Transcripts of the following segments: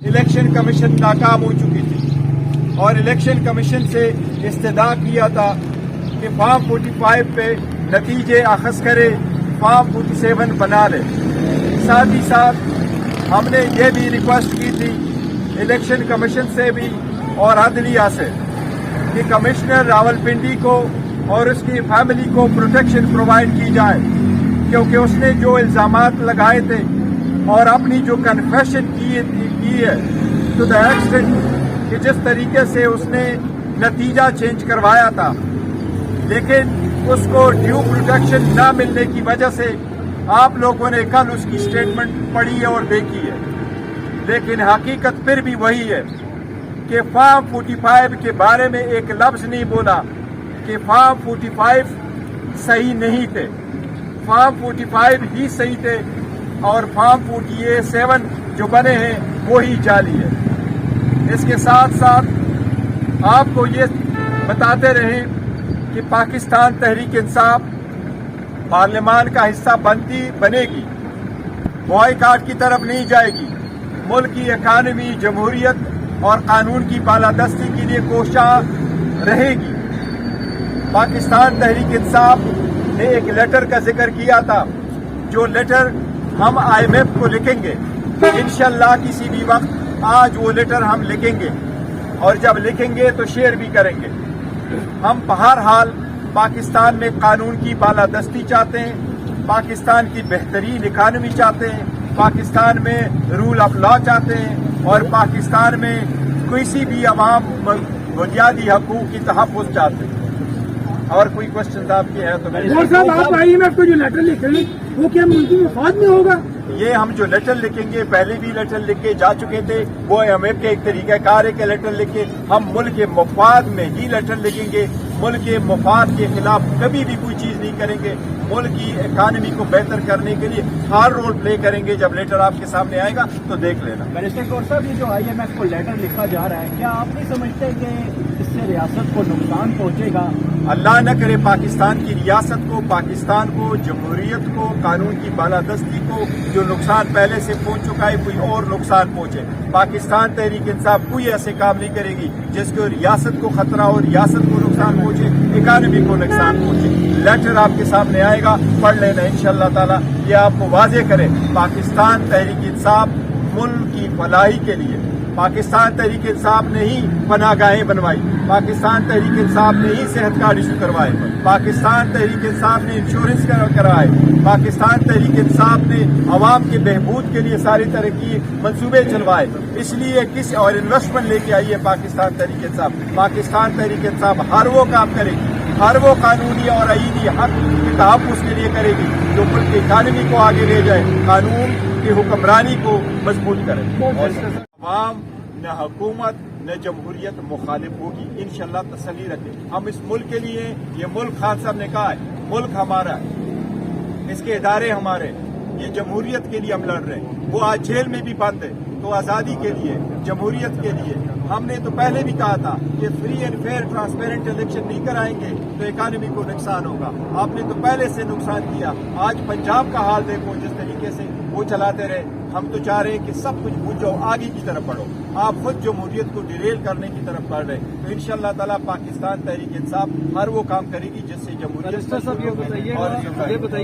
Election commission नाकाम हो चुकी थी और इलेक्शन कमीशन से इस्तदा किया था कि फॉर्म 45 पे नतीजे अखज़ करे, फॉर्म 47 बना ले। साथ ही साथ हमने ये भी रिक्वेस्ट की थी इलेक्शन कमीशन से भी और अदलिया से कि कमिश्नर रावलपिंडी को और उसकी फैमिली को प्रोटेक्शन प्रोवाइड की जाए, क्योंकि उसने जो इल्ज़ामात लगाए थे और अपनी जो कन्फेशन की है टू द एक्सटेंट कि जिस तरीके से उसने नतीजा चेंज करवाया था, लेकिन उसको ड्यू प्रोटेक्शन ना मिलने की वजह से आप लोगों ने कल उसकी स्टेटमेंट पढ़ी है और देखी है, लेकिन हकीकत फिर भी वही है कि फॉर्म 45 के बारे में एक लफ्ज़ नहीं बोला कि फॉर्म 45 सही नहीं थे। फॉर्म 45 ही सही थे और फॉर्म 47 जो बने हैं वो ही जाली है। इसके साथ साथ आपको ये बताते रहें कि पाकिस्तान तहरीक इंसाफ पार्लियामान का हिस्सा बनेगी, बॉयकॉट की तरफ नहीं जाएगी। मुल्क की इकानमी, जमहूरियत और कानून की बालादस्ती के लिए कोशिश रहेगी। पाकिस्तान तहरीक इंसाफ ने एक लेटर का जिक्र किया था, जो लेटर हम IMF को लिखेंगे इंशाअल्लाह किसी भी वक्त। आज वो लेटर हम लिखेंगे और जब लिखेंगे तो शेयर भी करेंगे। हम बहरहाल पाकिस्तान में कानून की बालादस्ती चाहते हैं, पाकिस्तान की बेहतरीन इकानमी चाहते हैं, पाकिस्तान में रूल ऑफ लॉ चाहते हैं और पाकिस्तान में किसी भी अवाम बुनियादी हकूक की तहफ़्फ़ुज़ चाहते हैं। और कोई क्वेश्चन आपके हैं तो साहब, आप IMF को जो लेटर लिख रहे हैं वो क्या मुल्क के मफाद में होगा? ये हम जो लेटर लिखेंगे, पहले भी लेटर लिख के जा चुके थे, वो IMF के एक तरीक़ाकार है कि लेटर लिखे। हम मुल्क के मफाद में ही लेटर लिखेंगे, मुल्क के मफाद के खिलाफ कभी भी कोई चीज़ नहीं करेंगे। मुल्क की इकानमी को बेहतर करने के लिए हर रोल प्ले करेंगे। जब लेटर आपके सामने आएगा तो देख लेना। बैरिस्टर कौर साहब, ये जो IMF को लेटर लिखा जा रहा है, क्या आप नहीं समझते कि इससे रियासत को नुकसान पहुंचेगा? अल्लाह न करे पाकिस्तान की रियासत को, पाकिस्तान को, जमहूरियत को, कानून की बालादस्ती को जो नुकसान पहले से पहुंच चुका है, कोई और नुकसान पहुंचे। पाकिस्तान तहरीक इंसाफ कोई ऐसे काम नहीं करेगी जिसको रियासत को खतरा हो, रियासत को नुकसान पहुंचे, इकानमी को नुकसान पहुंचे। लेटर आपके सामने आएगा, पढ़ लेना इंशाअल्लाह ताला। ये आपको वाज़ेह करे पाकिस्तान तहरीक इंसाफ मुल्क की फलाही के लिए, पाकिस्तान तहरीक इंसाफ ने ही पनाहगाहें बनवाई, पाकिस्तान तहरीक इंसाफ ने ही सेहत कार्ड इशू करवाए, पाकिस्तान तहरीक इंसाफ ने इंश्योरेंस कराए, पाकिस्तान तहरीक इंसाफ ने अवाम के बहबूद के लिए सारी तरह की मंसूबे चलवाए। इसलिए और इन्वेस्टमेंट लेके आई है पाकिस्तान तहरीक इंसाफ। पाकिस्तान तहरीक इंसाफ हर वो काम करेगी, हर वो कानूनी और आईनी हक के तहफ़्फ़ुज़ के लिए करेगी जो मुल्क की इकानमी को आगे ले जाए, कानून की हुक्मरानी को मजबूत करे। और अवाम न हुकूमत न जमहूरियत मुखालिफ होगी, इंशाअल्लाह तसल्ली रखें। हम इस मुल्क के लिए, ये मुल्क खान साहब ने कहा है, मुल्क हमारा है, इसके इदारे हमारे, ये जमहूरियत के लिए हम लड़ रहे हैं। वो आज जेल में भी बंद है, तो आज़ादी के लिए, जमहूरियत के लिए। हमने तो पहले भी कहा था कि free and fair transparent election नहीं कराएंगे तो इकानमी को नुकसान होगा। आपने तो पहले से नुकसान किया। आज पंजाब का हाल देखो, जिस तरीके से वो चलाते रहे। हम तो चाह रहे हैं कि सब कुछ भूल जाओ, आगे की तरफ बढ़ो। आप खुद जमहूरियत को डिरेल करने की तरफ बढ़ रहे हैं। तो इंशाअल्लाह ताला पाकिस्तान तहरीक इंसाफ हर वो काम करेगी जिससे जमहूरियत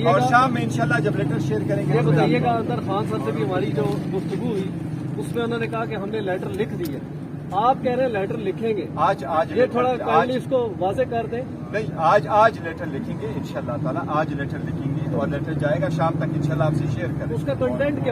और शाम में इंशाअल्लाह जब लेटर शेयर करेंगे। ये बताइएगा, अंदर खान साहब से भी हमारी जो गुफ्तगू हुई उसमें उन्होंने कहा कि हमने लेटर लिख दिए, आप कह रहे हैं लेटर लिखेंगे। आज ये थोड़ा काइंडली इसको वाज़ेह कर दें। नहीं, आज लेटर लिखेंगे इंशाअल्लाह ताला, आज लेटर लिखेंगे और लेटर जाएगा शाम तक इंशाअल्लाह आपसे शेयर करेंगे। उसका कंटेंट क्या